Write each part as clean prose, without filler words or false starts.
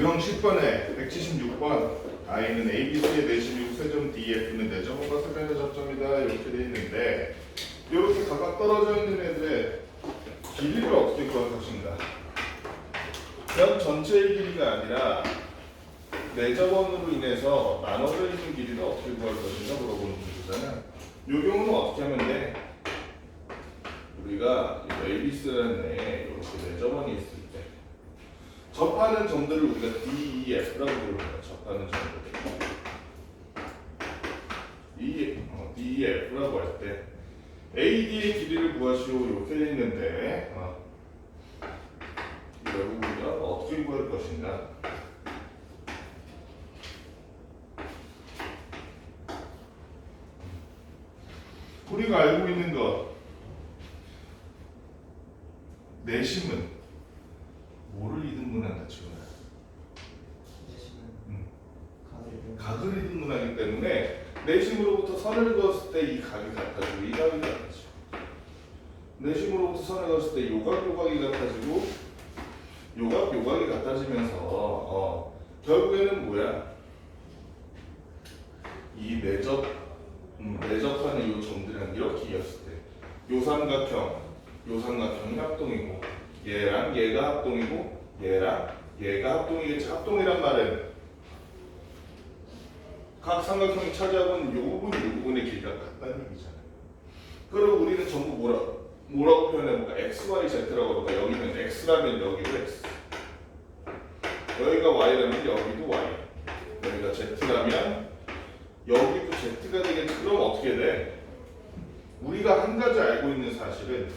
유형 10번에 176번 I는 ABC의 내심 6세점 DF는 내점과 세변의 접점이다 이렇게 돼 있는데 이렇게 각각 떨어져 있는 애들의 길이를 어떻게 구할 것인가? 면 전체의 길이가 아니라 내접원으로 인해서 나눠져 있는 길이를 어떻게 구할 것인가 물어보는 문제잖아. 이 경우는 어떻게 하면 돼? 우리가 ABC라는 애 이렇게 내접원이 있을 때 접하는 점들을 우리가 DEF라고 부릅니다. 접하는 점들. DEF라고 할 때 AD의 길이를 구하시오 이렇게 돼 있는데 이걸 우리가 어떻게 구할 것인가? 우리가 알고 있는 것 내심은 뭐를 이등분한다 지금? 각을 이등분하기 때문에 내심으로부터 선을 그었을 때 이 각이 같아지고 이 각이 같아지고 내심으로부터 선을 그었을 때 요각 요각이 같아지고 요각 요각이 같아지면서 결국에는 뭐야? 이 내접하는 요 점들이랑 이렇게 이었을 때 요 삼각형이 합동이고 얘랑 얘가 합동이고 얘랑 얘가 합동이겠지. 합동이란 말은 각 삼각형이 차지하고 있는 요 부분의 길이가 같다는 얘기잖아요. 그리고 우리는 전부 뭐라고 표현해볼까? X, Y, Z라고 할까? 여기는 X라면 여기도 X, 여기가 Y라면 여기도 Y, 여기가 Z라면 여기도 Z가 되겠지. 그럼 어떻게 돼? 우리가 한 가지 알고 있는 사실은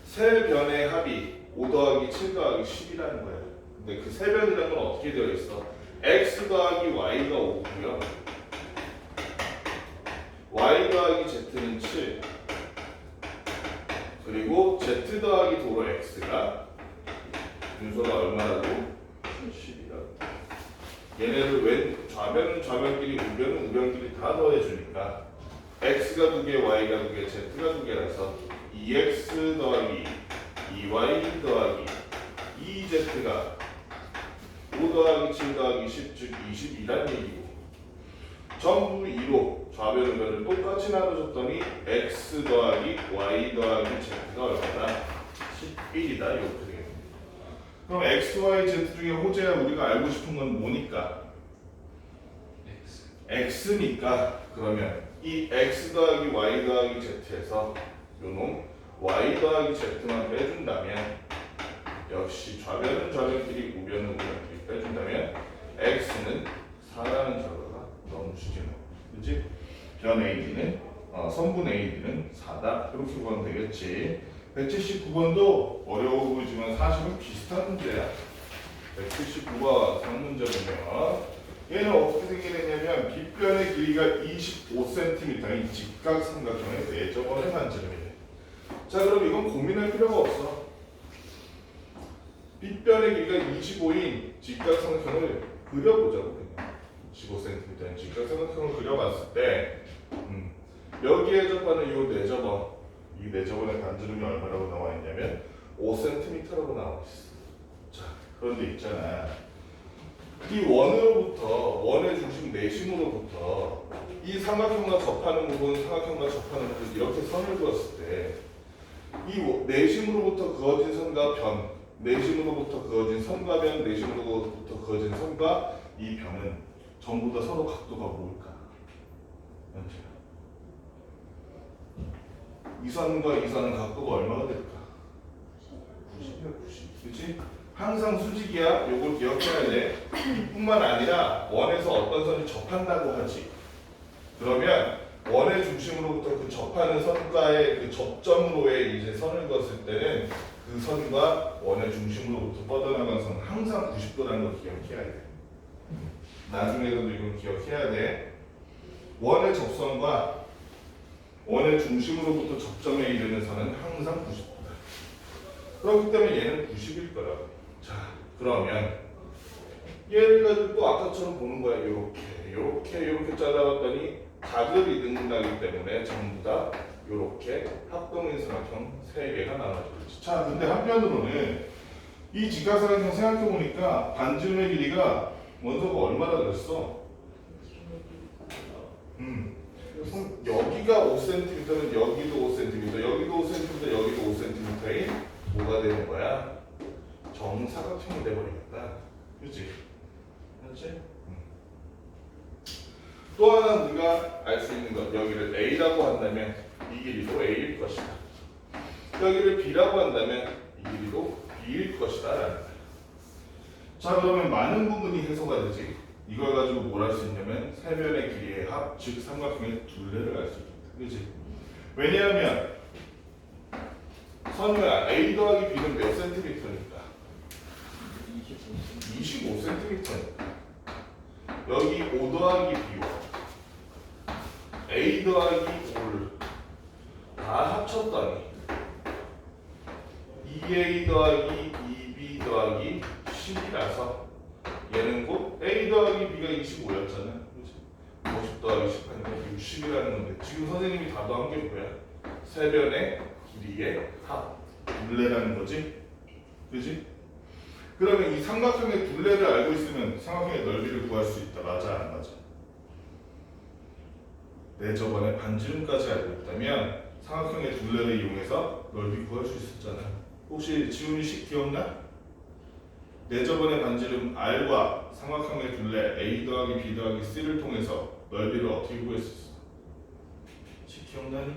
세 변의 합이 5 더하기 7 더하기 10이라는 거예요. 근데 그 세 변이라는 건 어떻게 되어 있어? X 더하기 Y가 5고요. Y 더하기 Z는 7. 그리고 Z 더하기 도로 X가 분소가 얼마라고? 10이라고. 얘네를 왼 좌변은 좌변끼리 우변은 우변끼리 다 더해주니까 X가 2개, Y가 2개, Z가 2개라서 2X 더하기 2Y 더하기 2Z가 5 더하기 7 더하기 10, 즉 22라는 얘기고 전부 2로 좌변 우변을 똑같이 나눠줬더니 X 더하기 Y 더하기 Z가 얼마나? 11이다 이렇게 되겠네. 그럼 X, Y, Z 중에 호재야 우리가 알고 싶은 건 뭐니까? X니까 그러면 이 X 더하기 Y 더하기 Z에서 요놈 Y 더하기 Z만 빼준다면 역시 좌변은 좌변끼리 우변은 우변끼리 빼준다면 X는 4라는 결과가 너무 쉽게 나와. 그치? 변 AD는 선분 AD는 4다 이렇게 보면 되겠지. 179번도 어려워 보이지만 사실은 비슷한 문제야. 179번 상문제 보면 얘는 어떻게 생기느냐면 빗변의 길이가 25cm인 직각삼각형의 내접원을 만지는 게. 자 그럼 이건 고민할 필요가 없어. 빗변의 길이가 25인 직각삼각형을 그려보자고 그냥. 25cm인 직각삼각형을 그려봤을 때 여기에 접하는 이 내접원, 이 내접원의 반지름이 얼마라고 나와 있냐면 5cm라고 나와 있어. 자 그런데 있잖아. 이 원의 중심 내심으로부터 이 삼각형과 접하는 부분, 삼각형과 접하는 부분 이렇게 선을 그었을 때 이 내심으로부터 그어진 선과 변, 내심으로부터 그어진 선과 변, 내심으로부터 그어진 선과 이 변은 전부 다 서로 각도가 뭘까? 이 선과 이 선은 각도가 얼마가 될까? 90이야 90. 그렇지? 항상 수직이야. 요걸 기억해야 돼. 이뿐만 아니라 원에서 어떤 선이 접한다고 하지. 그러면 원의 중심으로부터 그 접하는 선과의 그 접점으로의 이제 선을 그었을 때는 그 선과 원의 중심으로부터 뻗어나간 선은 항상 90도라는 걸 기억해야 돼. 나중에도 이건 기억해야 돼. 원의 접선과 원의 중심으로부터 접점에 이르는 선은 항상 90도다. 그렇기 때문에 얘는 90일 거라고. 자, 그러면 얘를 가지고 또 아까처럼 보는 거야. 이렇게 잘라봤더니 각을 이등분하기 때문에 전부 다 이렇게 합동인 삼각형 3개가 나눠져 있지. 자, 근데 한편으로는 이 직각삼각형 생각해보니까 반지름의 길이가 원소가 얼마나 그랬어? 여기가 5cm는 여기도 5cm, 여기도 5cm, 여기도 5cm인 뭐가 되는 거야? 정사각형이 돼버리겠다. 그치? 그렇지? 또 하나 우리가 알 수 있는 것, 여기를 A라고 한다면 이 길이도 A일 것이다. 여기를 B라고 한다면 이 길이도 B일 것이다 라는 거야. 자, 그러면 많은 부분이 해소가 되지. 이걸 가지고 뭘 할 수 있냐면 세변의 길이의 합, 즉 삼각형의 둘레를 알 수 있다. 그치? 왜냐하면 선우야, A 더하기 B는 몇 cm니까? 25cm니까. 여기 5 더하기 B와 A 더하기 5를 다 합쳤더니 2A 더하기 2B 더하기 10이라서 얘는 곧 A 더하기 B가 25였잖아. 그치? 50 더하기 18이면 60이라는 건데 지금 선생님이 다 더한 게 뭐야? 세변의 길이의 합, 둘레라는 거지? 그치? 그러면 이 삼각형의 둘레를 알고 있으면 삼각형의 넓이를 구할 수 있다. 맞아, 안 맞아? 내 저번에 반지름까지 알고 있다면 삼각형의 둘레를 이용해서 넓이 구할 수 있었잖아. 혹시 지훈이 식 기억나? 내 저번에 반지름 R과 삼각형의 둘레 A 더하기 B 더하기 C를 통해서 넓이를 어떻게 구했었어? 식 기억나니?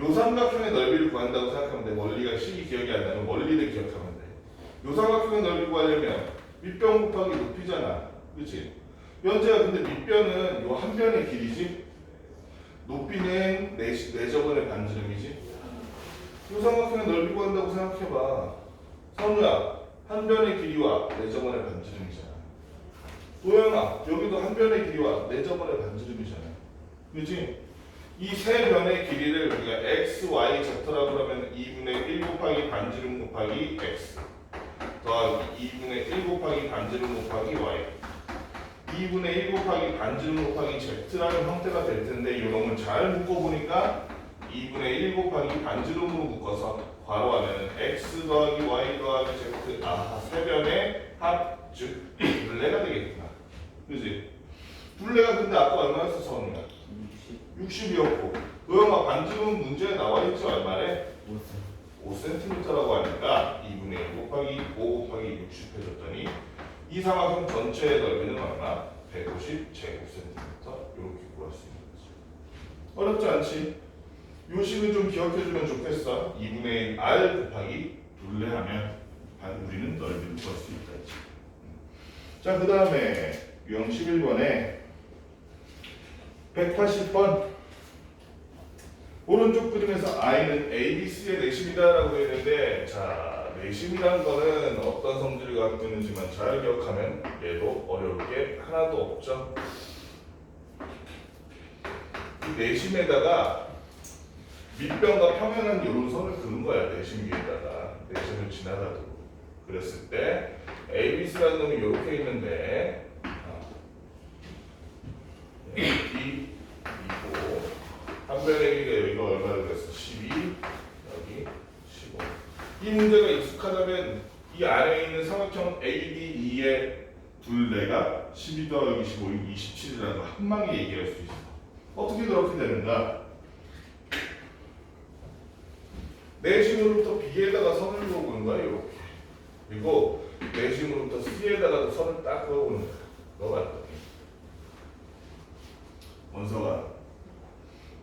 요 삼각형의 넓이를 구한다고 생각하면 돼. 원리가 식이 기억이 안 나면 원리를 기억하면 돼. 요 삼각형의 넓이 구하려면 밑변 곱하기 높이잖아. 그렇지? 현재가 근데 밑변은 요 한 변의 길이지. 높이는 내 저번의 반지름이지. 요 삼각형의 넓이 구한다고 생각해봐. 선우야, 한 변의 길이와 내 저번의 반지름이잖아. 도영아, 여기도 한 변의 길이와 내 저번의 반지름이잖아. 그렇지? 이 세 변의 길이를 우리가 x, y, z라고 그러면 2분의 1 곱하기 반지름 곱하기 x 더하기 2분의 1 곱하기 반지름 곱하기 y 2분의 1 곱하기 반지름 곱하기 z라는 형태가 될 텐데 이 놈을 잘 묶어보니까 2분의 1 곱하기 반지름으로 묶어서 괄호 안에는 x 더하기 y 더하기 z 세 변의 합, 즉 둘레가 되겠구나. 그지? 둘레가 근데 아까 얼마였어, 선우야? 60이었고 도영아 반지름 문제에 나와있지 얼마래? 5cm라고 하니까 2분의 1 곱하기 5 곱하기 60 해줬더니 이 삼각형 전체의 넓이는 얼마? 150제곱cm 이렇게 구할 수 있는 거지. 어렵지 않지? 요 식은 좀 기억해주면 좋겠어. 2분의 1 R 곱하기 둘레하면 우리는 넓이를 구할 수 있다 했지. 자, 그 다음에 유형 11번에 180번 오른쪽 그림에서 I는 A, B, C의 내심이다라고 되어 있는데, 자, 내심이라는 거는 어떤 성질을 갖고 있는지만 잘 기억하면 얘도 어려울 게 하나도 없죠. 이 내심에다가 밑변과 평행한 이런 선을 그은 거야. 내심 위에다가 내심을 지나가도록. 그랬을 때 A, B, C라는 놈이 이렇게 있는데 이 한 변의 길이가 여기가 얼마나 됐어? 12, 여기 15. 이 문제가 익숙하다면 이 안에 있는 삼각형 ADE의 둘레가 12 더하기 15, 27이라는 거 한 방에 얘기할 수 있어. 어떻게 그렇게 되는가? 내심으로부터 B에다가 선을 그어보는 거야, 이렇게. 그리고 내심으로부터 C에다가도 선을 딱 그어보는 거야. 넣어봤더니 원서가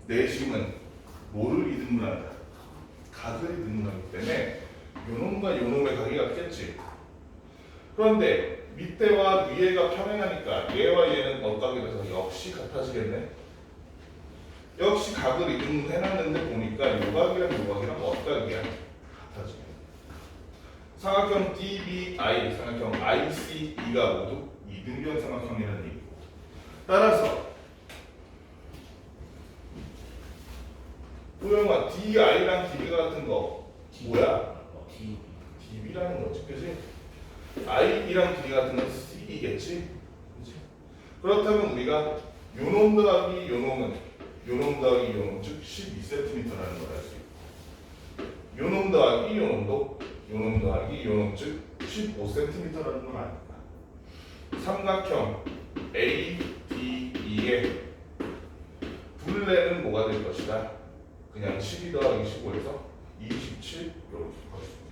내심은 뭐를 이등분한다? 각을 이등분하기 때문에 요놈과 요놈의 각이 같겠지. 그런데 밑에와 위에가 평행하니까 얘와 얘는 어각이 돼서 역시 같아지겠네. 역시 각을 이등분해놨는데 보니까 요각이랑 요각이랑 어각이야. 같아지겠네. 삼각형 DBI, 삼각형 ICE가 모두 이등변 삼각형이라는 얘기고, 따라서 도영아, DI랑 DB가 같은 거 뭐야? DB라는 거지, 그지? IB랑 DB 같은 건 C 12겠지? 그치? 그렇다면 우리가 요놈 더하기 요놈은 요놈 더하기 요놈 즉 12cm라는 걸 알 수 있고 요놈 더하기 요놈도 요놈 더하기 요놈 즉 15cm라는 걸 아니까 삼각형 ADE의 둘레는 뭐가 될 것이다? 그냥 12 더하기 15에서 27 이렇게 것입니다.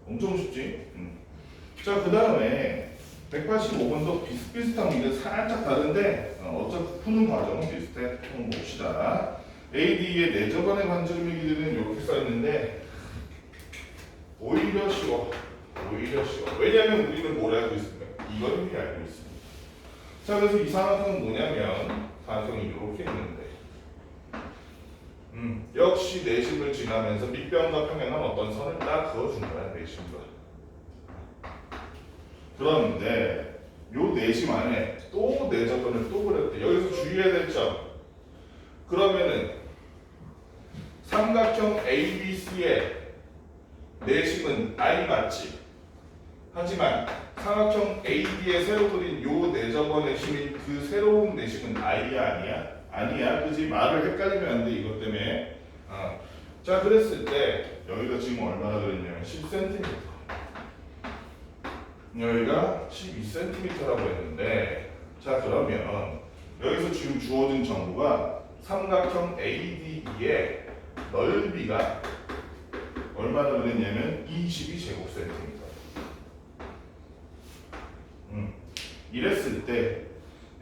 엄청 쉽지? 자, 그 다음에 185번도 비슷비슷한 문제 살짝 다른데 어차피 푸는 과정은 비슷해. 한번 봅시다. AD의 내저번의 반지름의 길이는 이렇게 써있는데 오히려 쉬워. 오히려 쉬워. 왜냐하면 우리는 뭘 알고 있습니까? 이걸 미리 알고 있습니다. 자, 그래서 이 삼각형은 뭐냐면 삼각형이 이렇게 있는데 역시 내심을 지나면서 밑변과 평행한 어떤 선을 딱 그어준 거야. 내심과. 그런데 요 내심 안에 또 내저번을 또 그렸대. 여기서 주의해야 될 점. 그러면은 삼각형 ABC의 내심은 I 맞지? 하지만 삼각형 AB의 새로 그린 요 내저번 내심인 그 새로운 내심은 I야 아니야? 아니야. 그지? 말을 헷갈리면 안 돼. 이것 때문에. 자, 그랬을 때 여기가 지금 얼마나 그랬냐면 10cm. 여기가 12cm라고 했는데 자, 그러면 여기서 지금 주어진 정보가 삼각형 ADE의 넓이가 얼마나 그랬냐면 22제곱cm. 이랬을 때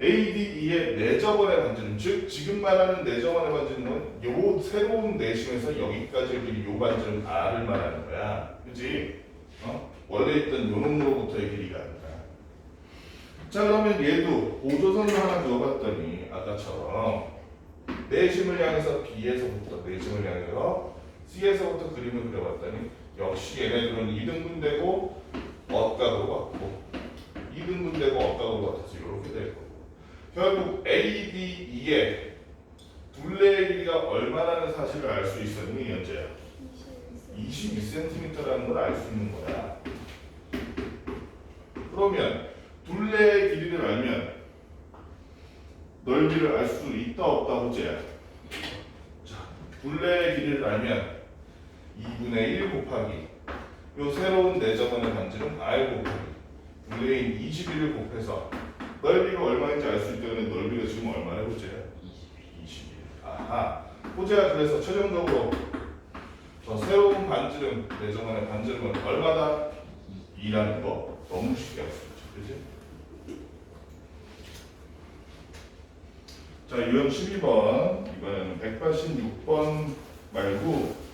ADE의 내저번의 반지름, 즉 지금 말하는 내저번의 반지름은 요 새로운 내심에서 여기까지 요 반지름 R을 말하는 거야. 그치? 원래 있던 요 놈으로부터의 길이가 아니라. 자, 그러면 얘도 보조선을 하나 그어봤더니 아까처럼 내심을 향해서 B에서부터 내심을 향해서 C에서부터 그림을 그려봤더니 역시 얘네들은 이등분되고 억각으로 같고 이등분되고 억각으로 같아서 이렇게 될 거고 결국 ADE의 둘레의 길이가 얼마라는 사실을 알 수 있었니 현재야? 22cm라는 걸 알 수 있는 거야. 그러면 둘레의 길이를 알면 넓이를 알 수 있다 없다 호재야. 자, 둘레의 길이를 알면 2분의 1 곱하기 요 새로운 내저번의 반지름 R 곱하기 둘레인 21을 곱해서 넓이가 얼마인지 알 수 있기 때문에 넓이가 지금 얼마나 호재야? 21. 아하. 호재야 그래서 최종적으로 저 새로운 반지름 내저번의 반지름은 얼마다? 2라는 거 너무 쉽게 알 수 있죠. 그치? 자, 유형 12번 이번에는 186번 말고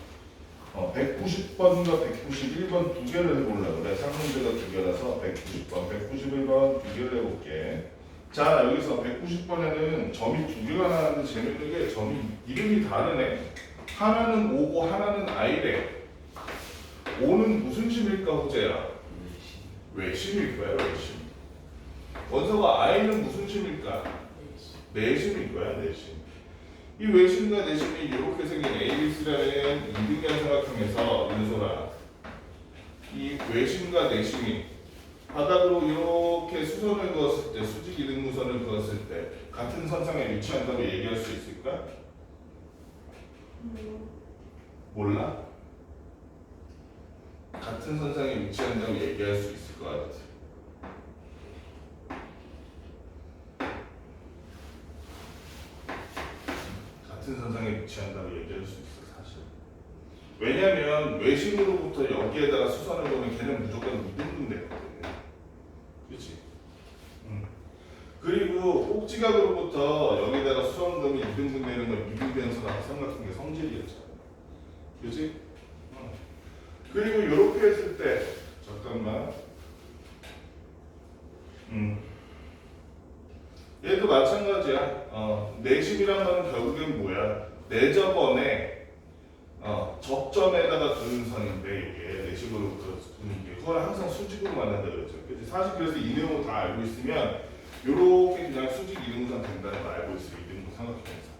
190번과 191번 두 개를 해보려고 그래. 상문제가 두 개라서 190번, 191번 두 개를 해볼게. 자, 여기서 190번에는 점이 두 개가 나왔는데 재밌는 게 점이 이름이 다르네. 하나는 O고 하나는 I래. O는 무슨 심일까 호재야? 외심일 거야, 외심. 원서가 I는 무슨 심일까? 내심일 거야, 내심. 이 외심과 내심이 이렇게 생긴 ABC라는 이등변 삼각형에서 은솔아, 이 외심과 내심이 바닥으로 이렇게 수선을 그었을 때, 수직 이등분선을 그었을 때 같은 선상에 위치한다고 얘기할 수 있을까? 몰라? 같은 선상에 위치한다고 얘기할 수 있을 것 같아. 같은 선상에 위치한다고 얘기할 수 있어 사실. 왜냐면 외심으로부터 여기에다가 수선을 보면 걔는 무조건 이등분되거든. 그렇지? 그리고 꼭지각으로부터 여기다가 수선 그으면 이등분되는 건 이등변 삼각형의 성질이었잖아. 그렇지? 그리고 이렇게 했을 때 잠깐만. 얘도 마찬가지야. 내심이란 말은 결국엔 뭐야? 내저번에 접점에다가 두는 선인데 이게 내심으로부터 두는 게 그걸 항상 수직으로 만든다 그랬죠. 그치? 사실 그래서 이 내용을 다 알고 있으면 요렇게 그냥 수직 이등분선 된다는 걸 알고 있어요. 이등분 삼각형에서.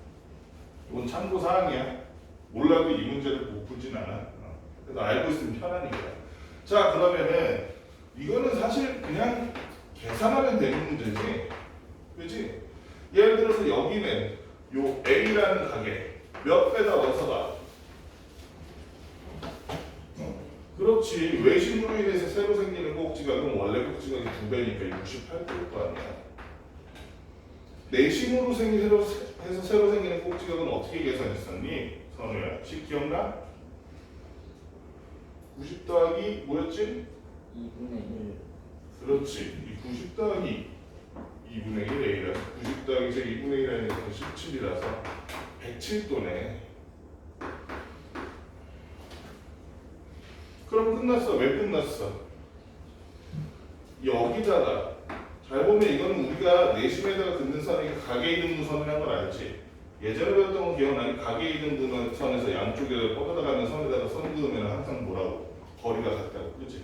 이건 참고 사항이야. 몰라도 이 문제를 못 풀진 않아. 그래서 알고 있으면 편하니까. 자, 그러면은 이거는 사실 그냥 계산하면 되는 문제지. 그렇지? 예를 들어서 여기는 요 A라는 가게 몇 배다 원서가? 그렇지. 외심으로 인해서 새로 생기는 꼭지각은 원래 꼭지각이 2배니까 68배일 거 아니야. 내심으로 해서 새로 생기는 꼭지각은 어떻게 계산했었니? 선우야. 혹시 기억나? 90 더하기 뭐였지? 2분의 1. 그렇지. 이 90 더하기 2분의 1A라서 90 더하기 제 2분의 1이라는 17이라서 107도네. 그럼 끝났어. 왜 끝났어? 여기다가 잘 보면 이거는 우리가 내심에다가 긋는 선이 가계 이등분선이라는 걸 알지? 예전에 배웠던 거 기억나니? 가계 이등분선에서 양쪽에 뻗어나가는 선에다가 선 그으면 항상 뭐라고? 거리가 같다고. 그치?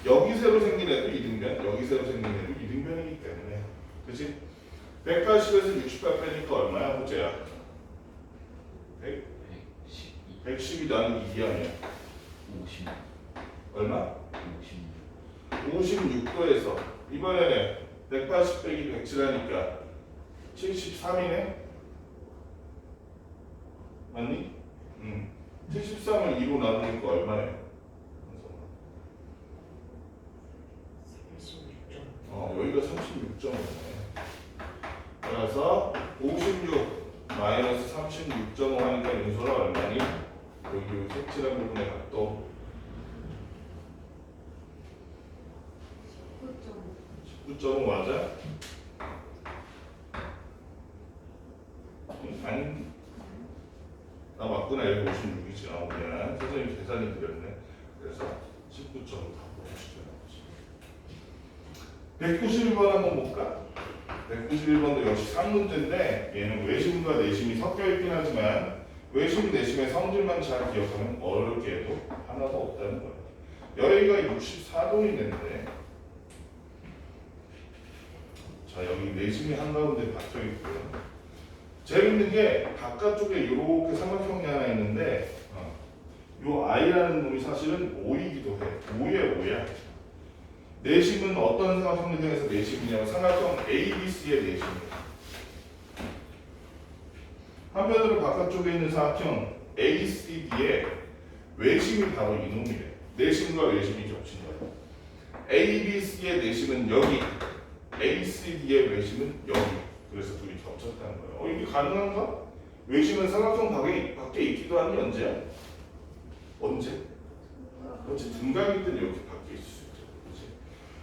여기 새로 생긴 애도 이등변, 여기 새로 생긴 애도 이등변이기 때문에. 그치? 180에서 68 빼니까 얼마야? 호재야? 112 나누기 2 아니야? 50. 얼마? 56. 56도에서 이번에는 180 빼기 107 하니까 73이네? 맞니? 73을 2로 나누니까 얼마예요? 여기가 36.5네. 그래서 56 마이너스 36.5 하니까 윤소라 얼마니? 여기 색칠한 부분의 각도 19.5 맞아? 아니 나 맞구나. 여기 56이지. 미안. 선생님 계산이 드렸네. 그래서 19.5 다 보여주죠. 191번 한번 볼까? 191번도 역시 3문제인데 얘는 외심과 내심이 섞여 있긴 하지만 외심, 내심의 성질만 잘 기억하면 어렵게 해도 하나도 없다는 거예요. 여기가 64도 있는데 자 여기 내심이 한가운데 박혀 있고요. 재밌는 게 바깥쪽에 이렇게 삼각형이 하나 있는데 요 I라는 놈이 사실은 5이기도 해. 5에 5야. 내심은 어떤 삼각형을 통해서 내심이냐면 삼각형 ABC의 내심이야. 한편으로 바깥쪽에 있는 삼각형 ACD의 외심이 바로 이놈이래. 내심과 외심이 겹친 거야. ABC의 내심은 여기, ACD의 외심은 여기. 그래서 둘이 겹쳤다는 거예요. 이게 가능한가? 외심은 삼각형 밖에 있기도 하니 언제야? 언제? 그렇지. 등각일 때는 이렇게 밖에 있을 수 있죠. 그렇지?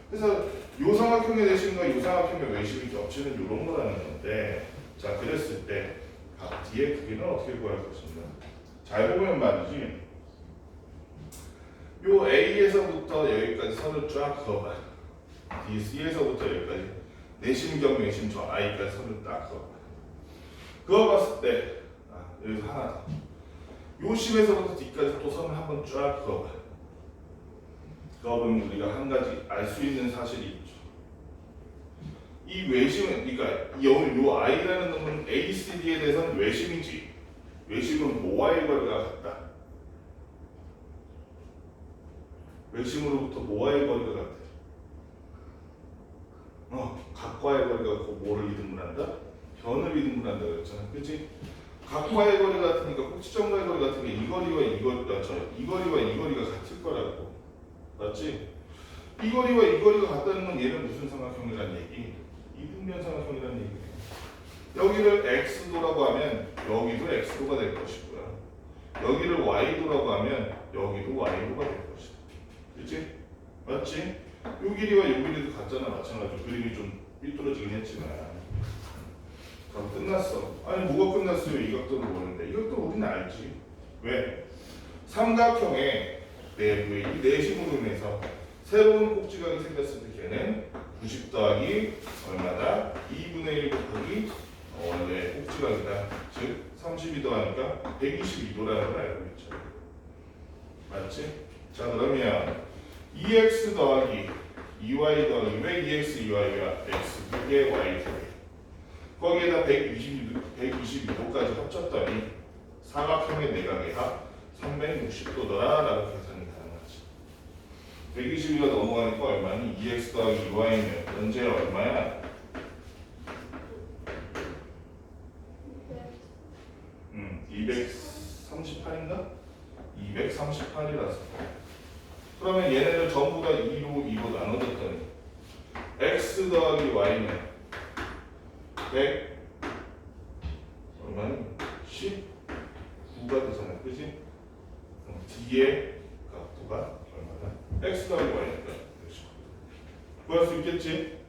그래서 요 삼각형의 내심과 요 삼각형의 외심이 겹치는 이런 거라는 건데 자 그랬을 때 뒤에 크기는 어떻게 구할 것인가? 잘 보면 말이지. 요 A에서부터 여기까지 선을 쫙 그어봐. C에서부터 여기까지 내심 겸 외심 저 I까지 선을 딱 그어봐. 그어봤을 때 여기서 하나 더. 요 심에서부터 D까지 또 선을 한번 쫙 그어봐. 그어보면 우리가 한 가지 알 수 있는 사실이 있죠. 이 외심은 그러니까 요 I라는 놈은 ACD에 대해서는 외심이지. 외심은 모와의 거리가 같다. 외심으로부터 모와의 거리가 같아. 각과의 거리가 같고 뭐를 이등분한다? 변을 이등분한다 그랬잖아. 그렇지? 각과의 거리 같으니까 꼭지점과의 거리 같으니까 이 거리와 이 거리와 이 거리가 같을 거라고. 맞지? 이 거리와 이 거리가 같다는 건 얘는 무슨 삼각형이란 얘기? 이등변 삼각형이란 얘기예요. 여기를 x도라고 하면 여기도 x도가 될 것이고요. 여기를 y도라고 하면 여기도 y도가 될 것이다. 그렇지? 맞지? 요 길이와 요 길이도 같잖아. 마찬가지로 그림이 좀 삐뚤어지긴 했지만 그럼 끝났어. 아니 뭐가 끝났어요? 이 각도를 보는데 이 각도 우리는 알지. 왜? 삼각형의 내부에 이 내심으로 인해서 새로운 꼭지각이 생겼을 때 걔는 90 더하기 얼마다? 2분의 1 곱하기 원래 꼭지각이다. 즉 32 더하니까 122도라는 걸 알고 있죠. 맞지? 자 그러면 2x 더하기 2y 더하기 왜 2x, 2y가 x 그게 y 더하기 거기에다 122도까지 합쳤더니 사각형의 내각의 합 360도더라 라고 계산이 가능하지. 122가 넘어가니까 갖고 얼마니? 2x 더하기 2y면 현재 얼마야? 238인가? 238이라서. 그러면 얘네를 전부 다 2로 나눠줬더니 x 더하기 y는 100 얼마니? 19가 되잖아, 그지? 뒤에 값도가 얼마다? x 더하기 y니까 구할 수 있겠지?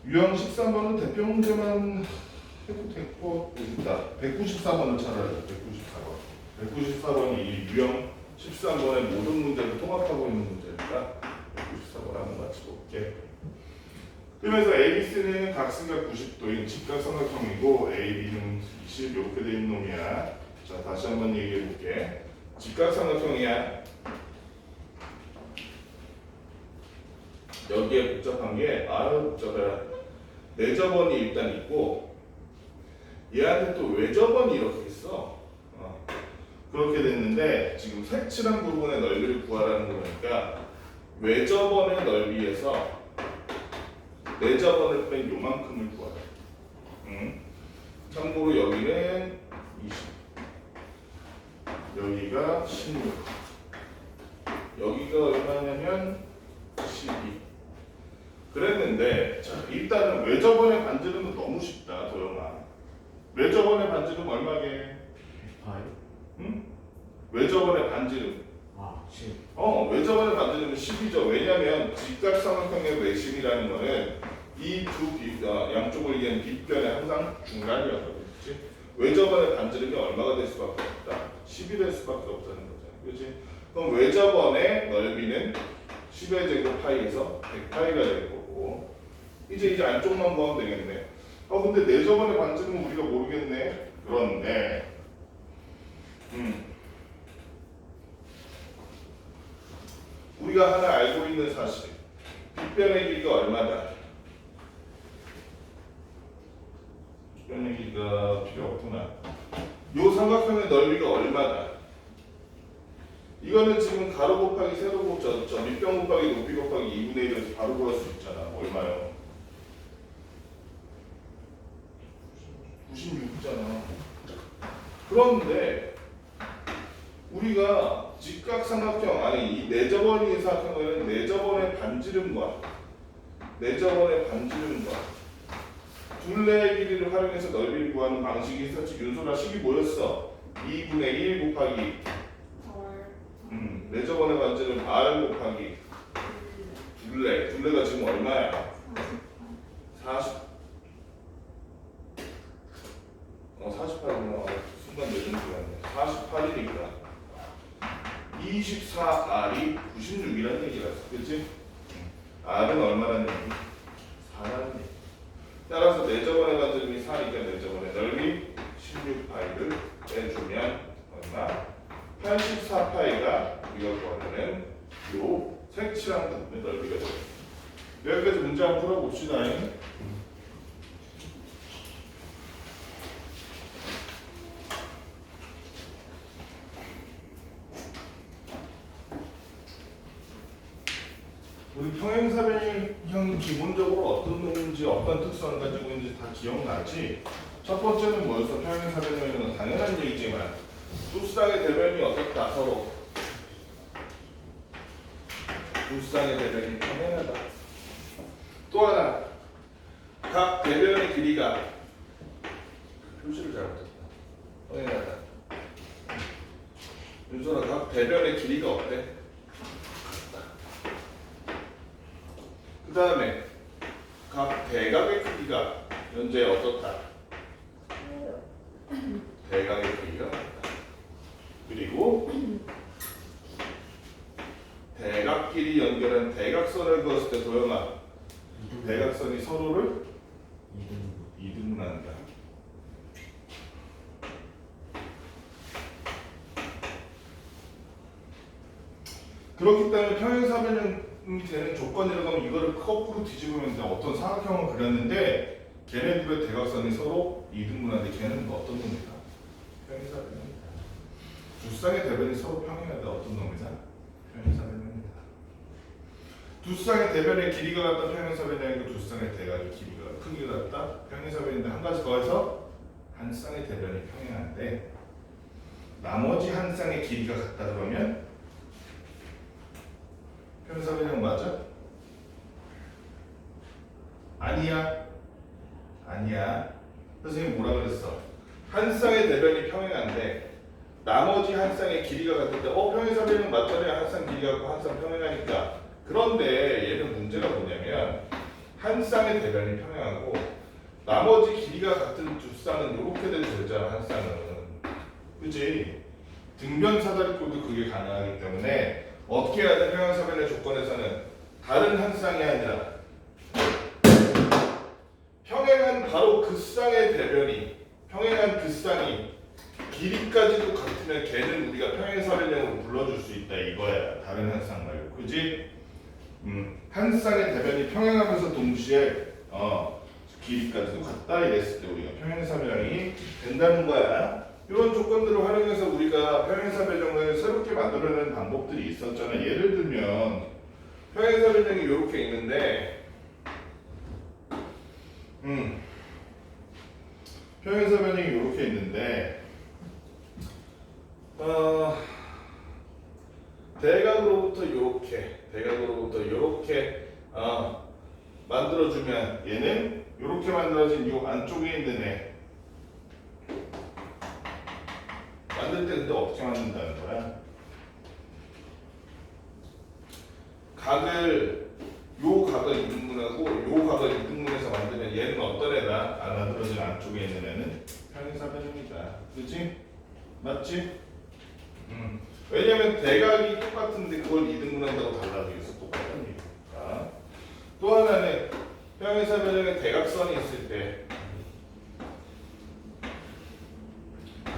유형 13번은 대표 문제만 해도 됐고 있다. 194번을 찾아야 돼. 194번. 194번이 이 유형 13번의 모든 문제를 통합하고 있는 문제니까 194번 한번 같이 볼게. 그러면서 ABC는 각수가 90도인 직각삼각형이고 AB는 20 이렇게 돼 있는 놈이야. 자, 다시 한번 얘기해 볼게. 직각삼각형이야. 여기에 복잡한 게 복잡해. 내접원이 일단 있고 얘한테 또 외접원이 이렇게 있어. 그렇게 됐는데 지금 색칠한 부분의 넓이를 구하라는 거니까 외접원의 넓이에서 내접원을 뺀 요만큼을 구하라. 참고로 여기는 20, 여기가 16, 여기가 얼마냐면 12. 그랬는데 자, 일단은 외접원의 반지름은 너무 쉽다, 도영아. 외접원의 반지름 얼마게? 108. 응? 외접원의 반지름. 아, 10. 외접원의 반지름은 10이죠. 왜냐면 직각삼각형의 외심이라는 거는 이 두 양쪽을 이은 빗변의 항상 중간이었거든. 그렇지? 외접원의 반지름이 얼마가 될 수밖에 없다. 10이 될 수밖에 없다는 거잖아. 그렇지? 그럼 외접원의 넓이는 10의 제곱 파이에서 100파이가 될 거고 이제 안쪽만 구하면 되겠네. 근데 내접원의 반지름은 우리가 모르겠네. 그런데 우리가 하나 알고 있는 사실, 빗변의 길이가 얼마다? 빗변의 길이가 필요 없구나. 요 삼각형의 넓이가 얼마다? 이거는 지금 가로 곱하기 세로 곱하기 밑변 곱하기 높이 곱하기 2분의 1에서 바로 구할 수 있잖아. 얼마요? 96이잖아. 그런데 우리가 직각삼각형 이 내접원이 삼각형은 내접원의 반지름과 둘레의 길이를 활용해서 넓이를 구하는 방식이 있었지. 윤소라 식이 뭐였어? 2분의 1 곱하기 내접원의 반지름 R 곱하기 둘레가 지금 얼마야? 48이구나. 순간 내준 줄 알았네. 48이니까 24R이 96이라는 얘기라서, 그치? R은 얼마라는 얘기? 4라는 얘기. 따라서 내접원의 반지름이 4니까 내접원의 넓이 16파이를 빼주면 얼마? 84파이가 우리가 구하는 요 색칠한 부분의 넓이가 돼요. 여기까지 문제 한번 풀어봅시다. 우리 평행사변형이 기본적으로 어떤 놈인지 어떤 특성을 가지고 있는지 다 기억나지? 첫 번째는 뭐였어? 평행사변형이라는 건 당연한 얘기지만 두쌍의 대변이 어떻다? 서로 두쌍의 대변이 평행하다. 또 하나, 각 대변의 길이가 표시를 잘못했다. 평행하다. 윤선아, 각 대변의 길이가 어때? 그 다음에 각 대각의 크기가 현재 어떻다? 대각의 크기가 같다. 그리고 대각끼리 연결한 대각선을 그었을 때 도영아, 대각선이 서로를 이등분한다. 그렇기 때문에 평행사변형이 되는 조건이라고 하면 이거를 거꾸로 뒤집으면 돼. 어떤 삼각형을 그렸는데 걔네들의 대각선이 서로 이등분하는데 걔는 어떤 겁니까? 평행사변형이다. 두 쌍의 대변이 서로 평행할 때 어떤 놈이다? 평행사변형이다. 두 쌍의 대변의 길이가 같다 평행사변형이고 두 쌍의 대각의 크기가 같다 평행사변인데 한 가지 더해서 한 쌍의 대변이 평행한데 나머지 한 쌍의 길이가 같다 그러면 평행사변형 맞아? 아니야. 선생님 뭐라 그랬어? 한 쌍의 대변이 평행한데 나머지 한 쌍의 길이가 같을 때 평행사변형 맞잖아요. 한 쌍 길이가 같고 한 쌍 평행하니까. 그런데 얘는 문제가 뭐냐면 한 쌍의 대변이 평행하고 나머지 길이가 같은 두 쌍은 이렇게 돼도 되잖아. 한 쌍은. 그치? 등변 사다리꼴도 그게 가능하기 때문에 어떻게 해야 돼? 평행사변의 조건에서는 다른 한 쌍이 아니라 평행한 바로 그 쌍의 대변이 평행한 그 쌍이 길이까지도 같으면 걔는 우리가 평행사변형으로 불러줄 수 있다 이거야. 다른 한 쌍 말고. 그지? 한 쌍의 대변이 평행하면서 동시에 길이까지도 같다 이랬을 때 우리가 평행사변형이 된다는 거야. 이런 조건들을 활용해서 우리가 평행사변형을 새롭게 만들어내는 방법들이 있었잖아. 예를 들면 평행사변형이 이렇게 있는데 평행사변형이 이렇게 있는데 대각으로부터 이렇게 만들어주면 얘는 이렇게 만들어진 이 안쪽에 있는 애 만들 때 근데 어떻게 만든다는 거야? 요 각을 이등분하고 요 각을 이등분해서 만들면 얘는 어떤 애다? 만들어진 안쪽에 있는 애는 평행사변형이다. 그렇지? 맞지? 왜냐면 대각이 똑같은데 그걸 이등분한다고 달라지겠어. 똑같은 얘기니까. 또 하나는 평행사변형에 대각선이 있을 때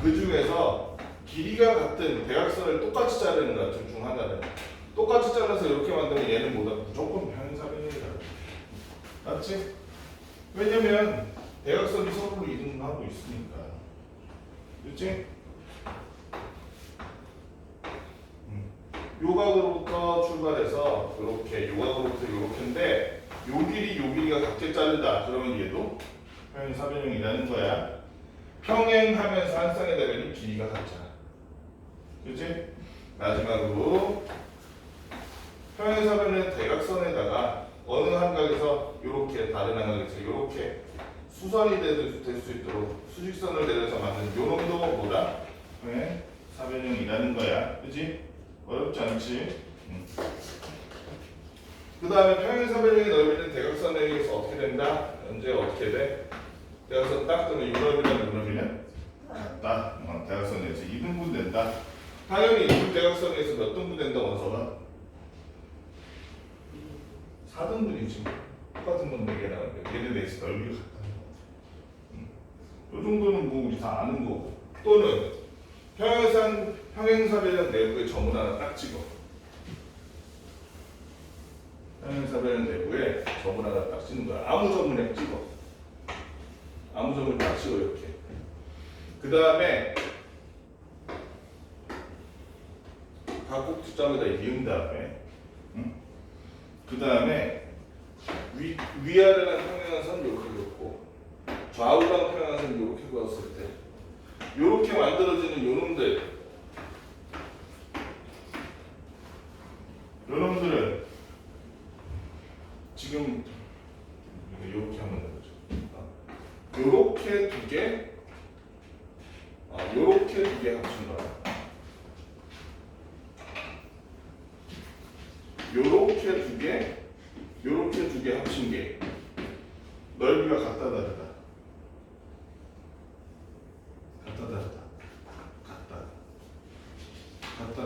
그 중에서 길이가 같은 대각선을 똑같이 자르는 것 둘 중 하나는 똑같이 잘라서 이렇게 만들면 얘는 뭐다? 무조건 평행사변형이다. 맞지? 왜냐면 대각선이 서로를 이등분하고 있으니까. 그렇지? 요 각으로부터 출발해서 이렇게 요 각으로부터 이렇게인데 요 길이가 같게 자른다. 그러면 얘도 평행사변형이라는 거야. 평행하면서 한 쌍의 대변이 길이가 같잖아. 그치? 마지막으로 평행사변의 대각선에다가 어느 한 각에서 이렇게 다른 한 각에서 이렇게 수선이 될 수 있도록 수직선을 내려서 만든 요 놈도 뭐다? 평행사변형이라는 거야. 그치? 어렵지 않지? 그 다음에 평행사변형의 넓이는 대각선에 의해서 어떻게 된다? 언제 어떻게 돼? 대각선 딱 뜨면 요 넓이랑 요 넓이는 같다. 대각선에서 2등분 된다. 당연히 이 대각선에서 몇 등분 된다 원서가? 4등분이지. 똑같은 건 4개 나오는데 얘네 내에서 넓이가 같다는 거. 요 정도는 뭐 우리 다 아는 거고. 또는 평행사변형 내부에 점을 하나 딱 찍어. 평행사변형 내부에 점을 하나 딱 찍는 거야. 아무 점을 그냥 찍어. 아무 점을 딱 찍어 이렇게. 그 다음에 각국 뒷점에다 이은 다음에 그 다음에 위아래랑 평행한 선 이렇게 그렸고 좌우랑 평행한 선 이렇게 그었을 때 이렇게 만들어지는 요놈들은 지금 이렇게 하면 되죠. 요렇게 두 개, 요렇게 두 개 합친 거야. 요렇게 두 개, 요렇게 두 개 합친 게 넓이가 같다 다르다. 같다.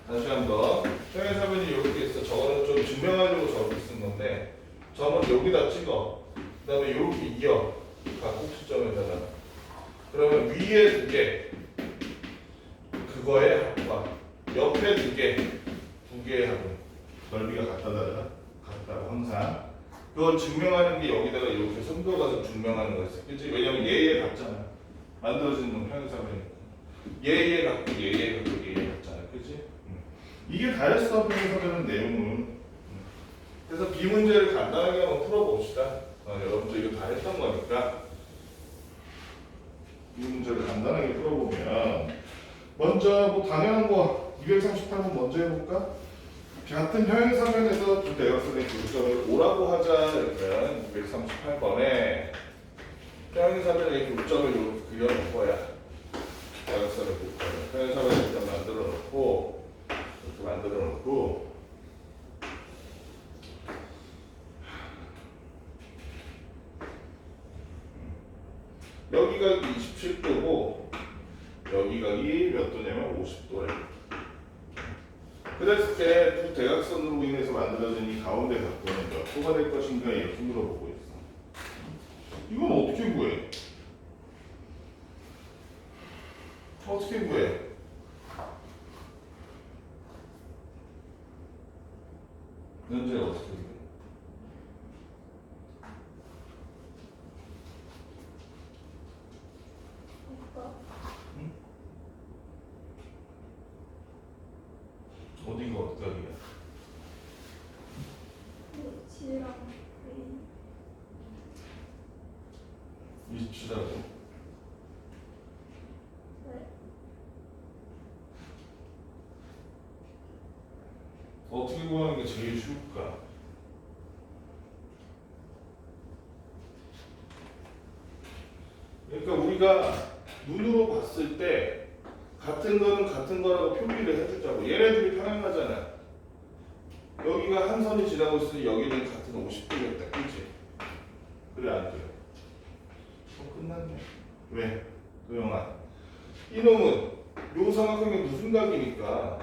다시 한번 평행사변이 이렇게 있어. 저거는 좀 증명하려고 저렇게 쓴 건데 점은 여기다 찍어. 그 다음에 이렇게 이어. 각국 시점에다가. 그러면 위에 두 개, 그거의 합과 옆에 두 개의 합은 넓이가 같다 다르다? 같다고 항상. 그걸 증명하는 게 여기다가 이렇게 선도가서 증명하는 거였어. 그치? 왜냐면 얘 같잖아. 만들어진 건 평행사변이니까. 얘 갖고 얘 갖고 얘 같잖아, 그렇지? 이게 다였어 평행사변의 내용은. 그래서 B 문제를 간단하게 한번 풀어봅시다. 여러분들 이거 다 했던 거니까 이 문제를 간단하게 풀어보면 먼저 뭐 당연한 거 238번 먼저 해볼까? 같은 평행사변에서 두 대각선의 교점을 O라고 하자. 그러면 238번에 평행사변의 교점을 이렇게 그려놓은 거야. 대각선의 교점을 평행사변을 일단 만들어 놓고 이렇게 만들어 놓고 여기가 27도고 여기각이 몇 도냐면 50도래. 그랬을 때 두 대각선으로 인해서 만들어진 이 가운데 각도는 몇 도가 될 것인가 이렇게 물어보고 있어. 이건 어떻게 구해? 어떻게 구해? 현재 어떻게 구해? 어디가 어디가이야? 27하고 어떻게 구하는 게 제일 쉬울까? 그러니까 우리가 눈으로 봤을 때 같은 거는 같은 거라고 표기를 해주자고. 얘네들이 평행하잖아. 여기가 한 선이 지나고 있으니 여기는 같은 50도겠다, 그렇지? 그래 안 돼? 끝났네. 왜? 도영아, 이놈은 요 삼각형이 무슨 각이니까?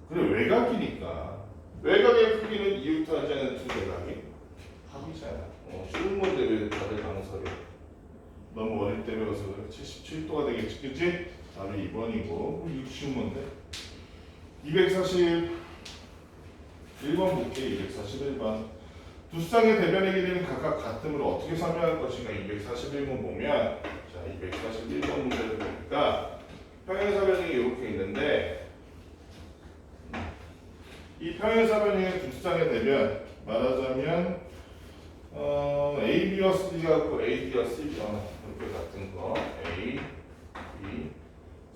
그래 외곽이니까. 외곽의 크기는 이웃하지 않은 두 대각이 합이잖아. 쉬운 건데 왜 다들 강설해? 너무 어릴 때 배워서 그래. 77도가 되겠지, 그치? 답이 2번이고 이거 쉬운 건데 241번 볼게. 241번 두 쌍의 대변의 길이는 각각 같음을 어떻게 설명할 것인가. 241번 보면 자 241번 문제를 보니까 평행사변이 이렇게 있는데 이 평행사변의 두 쌍의 대변 말하자면 AB와 CD가 같고 AD와 CD 이렇게 같은 거 A, B,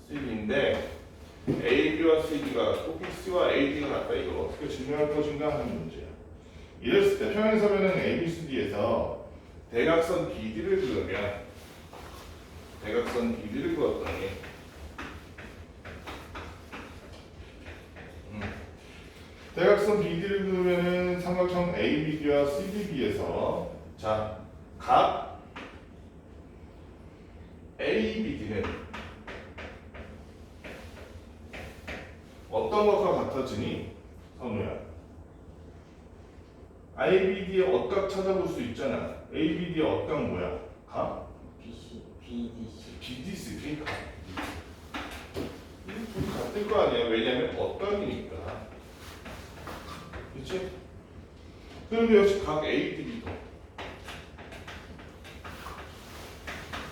CD인데 AB와 CD가 같고 BC와 AD가 같다. 이걸 어떻게 증명할 것인가 하는 문제야. 이랬을 때 평행사변은 ABCD에서 대각선 BD를 그으면 대각선 BD를 그었더니 대각선 BD를 그으면은 삼각형 ABD와 CDB에서 자, 각 ABD는 어떤 것과 같아지니? 선우야. ABD의 억각 찾아볼 수 있잖아. ABD의 억각 뭐야? 각? BC, BDC. BDC, 각. 이게 둘이 같을 거 아니야. 왜냐면 억각이니까. 그치? 그럼 역시 각 ADB도.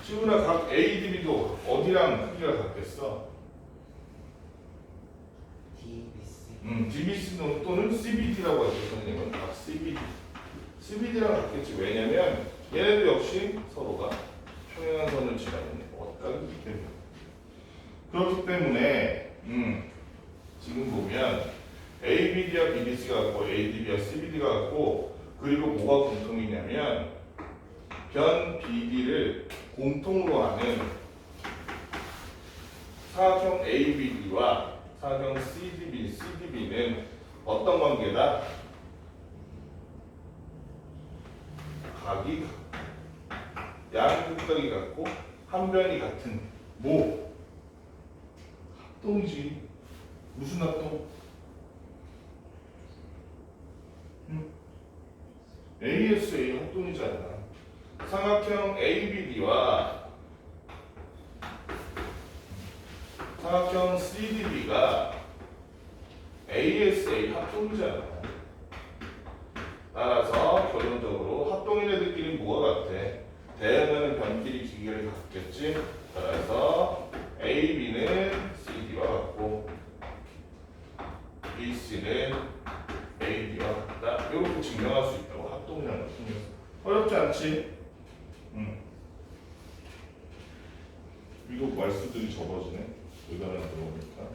지훈아, 각 ADB도 어디랑 크기가 같겠어? DBC. DBC 또는 CBD라고 하죠. 선생님은 각 CBD. CBD랑 같겠지. 왜냐면 얘네들 역시 서로가 평행한 선을 지나는 억각이기 때문에. 그렇기 때문에 지금 보면 ABD와 BDC가 같고 ADB와 CBD가 같고 그리고 뭐가 공통이냐면 변 BD를 공통으로 하는 사각형 ABD와 사각형 CDB는 어떤 관계다? 각이 양극각이 같고 한 변이 같은 뭐? 합동이지. 무슨 합동? ASA 합동이잖아. 삼각형 ABD와 삼각형 CDB가 ASA 합동이잖아. 따라서 결론적으로 합동인 애들끼리 뭐가 같아? 대응하는 변길이 기계를 갖겠지. 따라서 AB는 CD와 같고 BC는 AD와 같다. 이렇게 증명할 수 있다고 합동량을 통해서. 어렵지 않지? 이거 말수들이 적어지네. 의견을 들어보니까.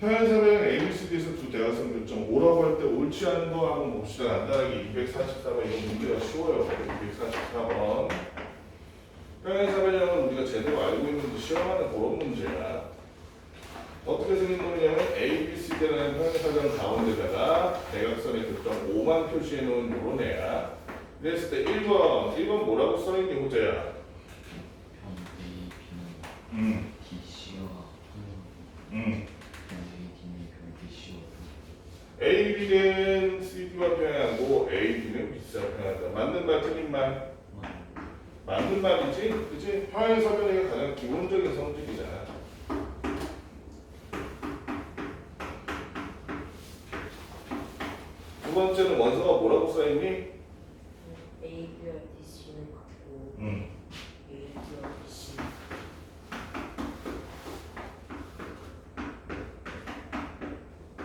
평행사변 ABCD에서 두 대각선 교점 O라고 할 때 옳지 않은 거 한번 봅시다. 간단하게 244번 이거 문제가 쉬워요. 244번. 평행사변형은 우리가 제대로 알고 있는데 시험하는 그런 문제야. 어떻게 생긴 거냐면 ABCD라는 평행사변 가운데다가 대각선의 교점 O만 표시해 놓은 이런 애야. 그랬을 때 1번 뭐라고 써있는 호재야? 변 A, B는 DC와 AD는 별 DC와 AB는 CD와 평행하고 AD는 BC와 평행하다. 맞는 말 틀린 말? 맞는 말이지? 그치? 평행사변의 가장 기본적인 성질이잖아. 두 번째는 원서가 뭐라고 써있니? A와 DC는 같고 응. A와 DC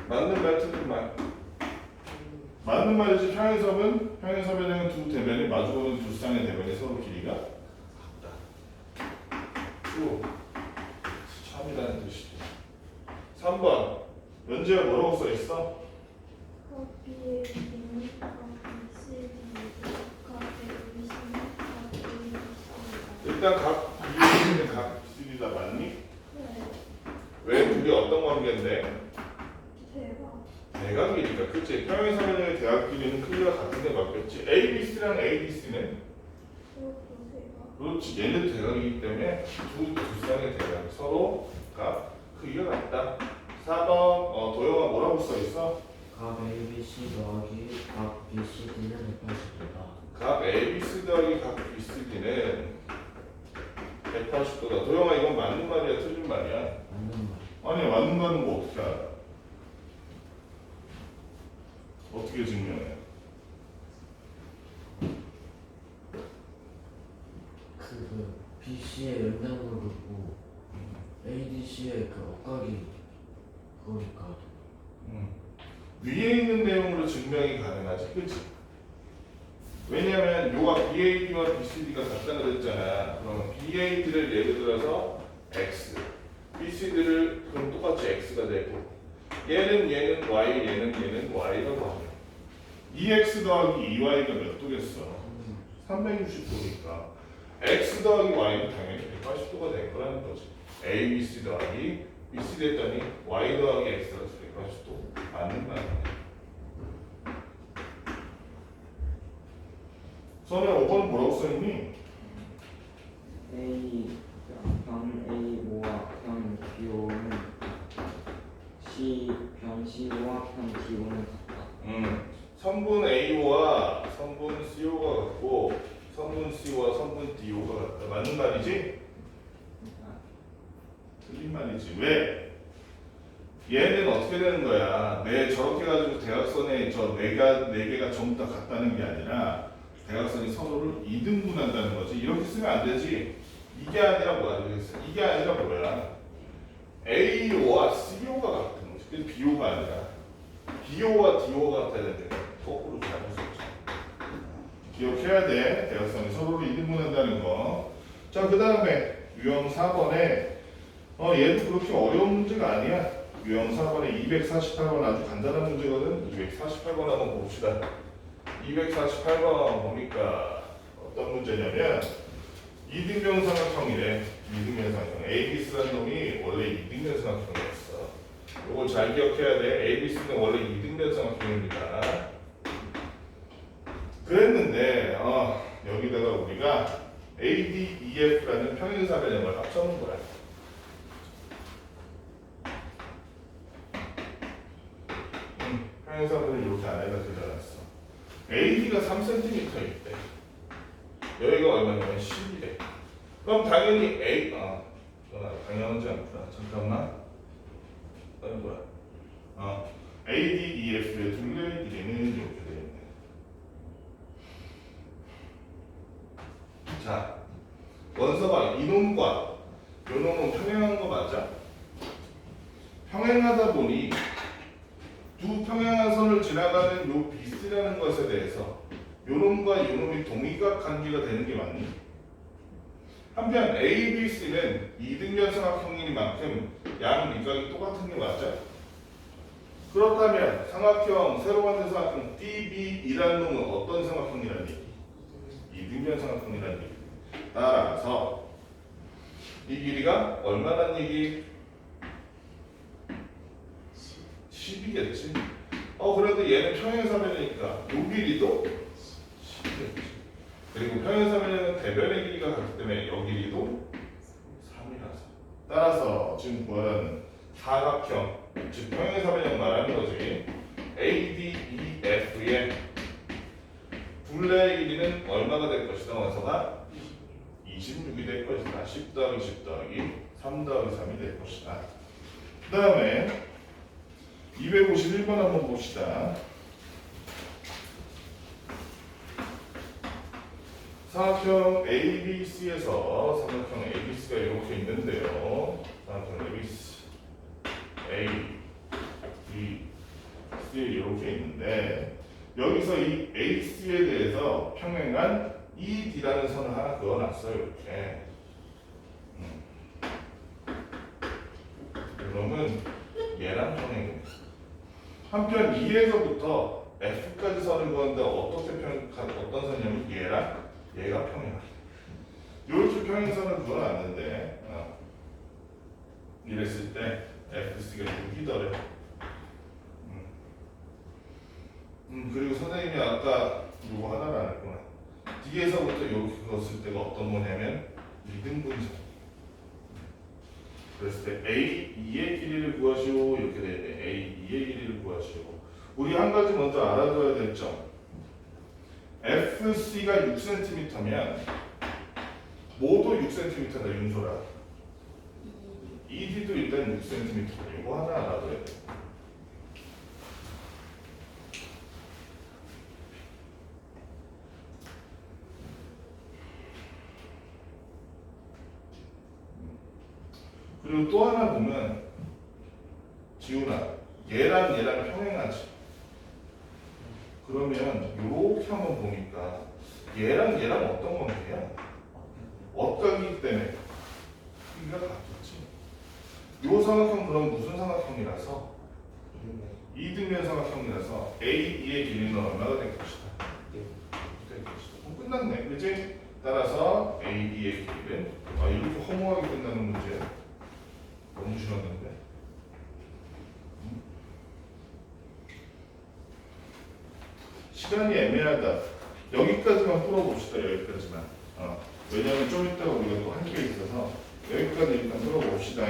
맞는 말 틀린 말? 맞는 말이지. 평행사변형은 두 대변이 마주보는 두 쌍의 대변이 서로 길이가 같다. 쭉. 참이라는 뜻이지. 3번. 연재가 뭐라고 써있어? 커피에 비밀 커피 일단 각 B는 각 C다 맞니? 네, 왜 둘이 어떤 관계인데? 대박. 대각이니까. 그치? 평행사변형의 대각 길이는 크기가 같은 데 맞겠지? ABC랑 ADC는? 그것도 대박. 그렇지. 얘는 대각이기 때문에 두 쌍의 대각 서로 각 크기가 같다. 4번 도영아 뭐라고 써있어? 각 ABC 더하기 각 BCD는 180도다. 각 ABC 더하기 각 BCD는 180도다. 도영아 이건 맞는 말이야 틀린 말이야? 맞는 말. 아니 맞는 말은 뭐 어떻게 알아? 어떻게 증명해? 그 BC의 연장을 긋고 ADC의 그 억각이 그거니까. 위에 있는 내용으로 증명이 가능하지, 그치? 왜냐면 요가 BAD와 BCD가 같다 그랬잖아. 그러면 BAD를 예를 들어서 X, BCD를 그럼 똑같이 X가 되고 얘는 Y, 얘는 Y라고 하면 2X 더하기 2Y가 몇 도겠어? 360도니까 X 더하기 Y는 당연히 180도가 될 거라는 거지. A, B, C 더하기 BCD 했더니 Y 더하기 X가 180도 맞는 말이야. 선에 5번은 뭐라고 써있니? A 변 A5와 변 B5는 변 C5와 변 D5는 같다. 성분 A와 성분 CO가 같고 성분 C와 성분 DO가 같다. 맞는 말이지? 틀린 말이지. 왜? 얘는 어떻게 되는 거야? 저렇게 가지고 대각선에 저 네 개가 전부 다 같다는 게 아니라 대각선이 서로를 이등분한다는 거지. 이렇게 쓰면 안 되지. 이게 아니라 뭐야? 이게 아니라 뭐야? AO와 CO가 같은 거지. 그래서 BO가 아니라 BO와 DO가 같아야 되는데 거꾸로 잘못 썼죠. 기억해야 돼. 대각선이 서로를 이등분한다는 거. 자, 그 다음에 유형 4번에 얘도 그렇게 어려운 문제가 아니야. 유형 4번에 248번 아주 간단한 문제거든. 248번 한번 봅시다. 248번 보니까 어떤 문제냐면 이등변삼각형이래. 이등변삼각형. ABC라는 놈이 원래 이등변삼각형이었어. 이걸 잘 기억해야 돼. ABC는 원래 이등변삼각형입니다. 그랬는데 여기다가 우리가 ADEF라는 평행사변형을 합쳐놓은 거야. 평행사변을 이렇게 안에다 그려놨어. AD가 3cm 있대. 여기가 얼마냐면 10이래. 그럼 당연히 당연하지 않구나. 잠깐만. 뭐야? ADEF의 둘레의 길이는 이렇게 되어 있네. 자, 원서가 이놈과 요놈은 평행한 거 맞아? 평행하다 보니 두 평행한 선을 지나가는 요 BC라는 것에 대해서 요놈과 요놈이 동의각 관계가 되는 게 맞니? 한편 A, B, C는 이등변 삼각형이니만큼 양 미각이 똑같은 게 맞아? 그렇다면 삼각형 새로 만든 삼각형 DB이라는 놈은 어떤 삼각형이라는 얘기? 이등변 삼각형이라는 얘기. 따라서 이 길이가 얼마란 얘기? 10이겠지. 그래도 얘는 평행사변이니까 요 길이도 10이겠지. 그리고 평행사변에는 대변의 길이가 같기 때문에 요 길이도 3이라서. 따라서 지금 구하라는 사각형, 즉 평행사변형 말하는 거지. ADEF의 둘레의 길이는 얼마가 될 것이다? 원서가 26이 될 것이다. 10 더하기 10 더하기 3 더하기 3이 될 것이다. 그 다음에 251번 한번 봅시다. 사각형 ABC에서 사각형 ABC가 이렇게 있는데요. 사각형 ABC A, B, C 이렇게 있는데 여기서 이 AC에 대해서 평행한 ED라는 선을 하나 그어놨어요. 이렇게. 그러면 얘랑 평행입니다. 한편 E에서부터 F까지 선을 그었는데 어떤 선이냐면 얘랑 얘가 평행합니다. 이렇게 평행선을 그어놨는데 이랬을 때 FC가 6이더래. 그리고 선생님이 아까 이거 하나를 안 했구나. D에서부터 이렇게 그었을 때가 어떤 거냐면 미등분선. 그랬을 때 A2의 길이를 구하시오 이렇게 되네. A2의 길이를 구하시오. 우리 한 가지 먼저 알아둬야 될 점. FC가 6cm면 모두 6cm다 윤소라. ED도 일단 6cm. 이거 하나 알아둬야 돼. 그리고 또 하나 보면 지훈아 얘랑 얘랑 평행하지. 그러면 이렇게 한번 보니까 얘랑 얘랑 어떤 관계야? 어떠기 때문에 크기가 같겠지. 요 삼각형 그럼 무슨 삼각형이라서? 이등변 삼각형이라서 AE의 길이는 얼마가 될 것이다? 될 것이다. 끝났네, 그치? 따라서 AD의 길이는 이렇게 허무하게 끝나는 문제야. 너무 싫었는데. 시간이 애매하다. 여기까지만 풀어봅시다. 여기까지만. 왜냐하면 좀 이따가 우리가 또 할 게 있어서 여기까지 일단 풀어봅시다.